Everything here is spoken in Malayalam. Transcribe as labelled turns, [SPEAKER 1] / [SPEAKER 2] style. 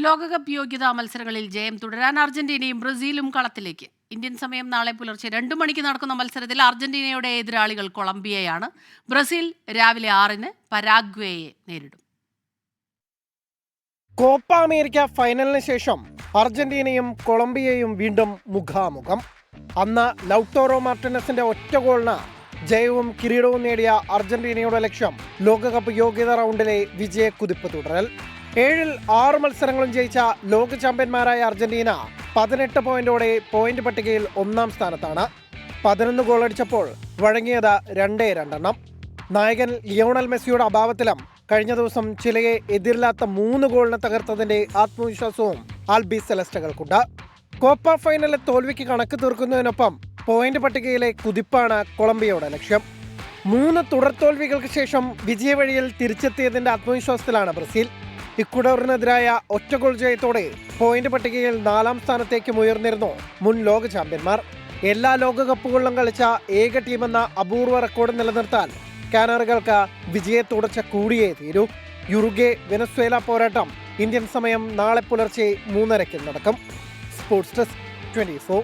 [SPEAKER 1] ലോകകപ്പ് യോഗ്യതാ മത്സരങ്ങളിൽ ജയം തുടരാൻ അർജന്റീനയും ബ്രസീലും കളത്തിലേക്ക്. ഇന്ത്യൻ സമയം നാളെ പുലർച്ചെ 2 മണിക്ക് നടക്കുന്ന മത്സരത്തിൽ അർജന്റീനയുടെ എതിരാളികൾ കൊളംബിയയാണ്. ബ്രസീൽ രാവിലെ 6-ന് പരാഗ്വേയെ നേരിടും.
[SPEAKER 2] കോപ്പ അമേരിക്ക ഫൈനലിന് ശേഷം അർജന്റീനയും കൊളംബിയയും വീണ്ടും മുഖാമുഖം. അന്ന് ലൗട്ടോറോ മാർട്ടിനസിന്റെ ഒറ്റ ഗോളിന് ജയവും കിരീടവും നേടിയ അർജന്റീനയുടെ ലക്ഷ്യം ലോകകപ്പ് യോഗ്യതാ റൗണ്ടിലെ വിജയക്കുതിപ്പ് തുടരൽ. 7-ൽ 6 മത്സരങ്ങളും ജയിച്ച ലോക ചാമ്പ്യന്മാരായ അർജന്റീന 18 പോയിന്റോടെ പോയിന്റ് പട്ടികയിൽ 1-ാം സ്ഥാനത്താണ്. 11 ഗോളടിച്ചപ്പോൾ വഴങ്ങിയത് 2-2. നായകൻ ലിയോണൽ മെസ്സിയുടെ അഭാവത്തിലും കഴിഞ്ഞ ദിവസം ചിലയെ എതിരില്ലാത്ത 3 ഗോളിന് തകർത്തതിന്റെ ആത്മവിശ്വാസവും ആൽബി സെലസ്റ്റകൾക്കുണ്ട്. കോപ്പ ഫൈനലിലെ തോൽവിക്ക് കണക്ക് തീർക്കുന്നതിനൊപ്പം പോയിന്റ് പട്ടികയിലെ കുതിപ്പാണ് കൊളംബിയയുടെ ലക്ഷ്യം. 3 തുടർ തോൽവികൾക്ക് ശേഷം വിജയവഴിയിൽ തിരിച്ചെത്തിയതിന്റെ ആത്മവിശ്വാസത്തിലാണ് ബ്രസീൽ. ഇക്വഡോറിനെതിരായ ഒറ്റ ഗോൾ ജയത്തോടെ പോയിന്റ് പട്ടികയിൽ 4-ാം സ്ഥാനത്തേക്കും ഉയർന്നിരുന്നു മുൻ ലോക ചാമ്പ്യന്മാർ. എല്ലാ ലോകകപ്പുകളിലും കളിച്ച ഏക ടീമെന്ന അപൂർവ റെക്കോർഡ് നിലനിർത്താൻ കാനറുകൾക്ക് വിജയത്തുടർച്ച കൂടിയേ തീരൂ. യുറുഗ്വേ വെനസ്വേല പോരാട്ടം ഇന്ത്യൻ സമയം നാളെ പുലർച്ചെ 3:30 നടക്കും. Sports desk 24.